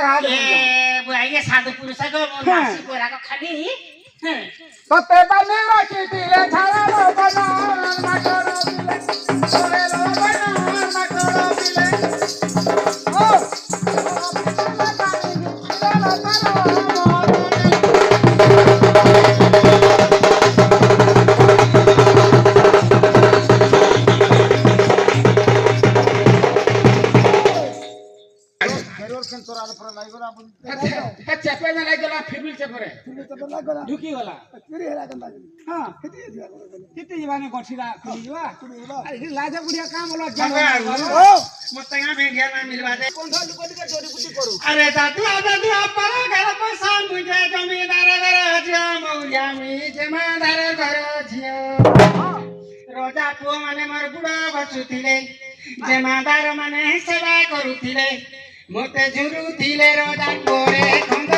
घाट बुआई साधु पुरुष को मासी कोरा को खाली तते बने रखिले छाया बना मटर बिले ओरे बना मटर बिले ओ चेपे में नहीं गला फिबिल चेपरे ढुकी गला हां कितनी जवानी गोठीला खुली जवा अरे लाजा बुढ़िया काम होला मत यहां भेड़िया ना मिलवा दे कौन सा लुको के चोरी बुटी करू अरे दादू पर घर पैसा मुझे जमींदार घर जिया मौलिया मी जमींदार घर जिया रोजा पुओ माने मोर बुढ़ा बचुथिले जमींदार माने सेवा करूथिले मोते झुरुथिले रोजा कोरे खंग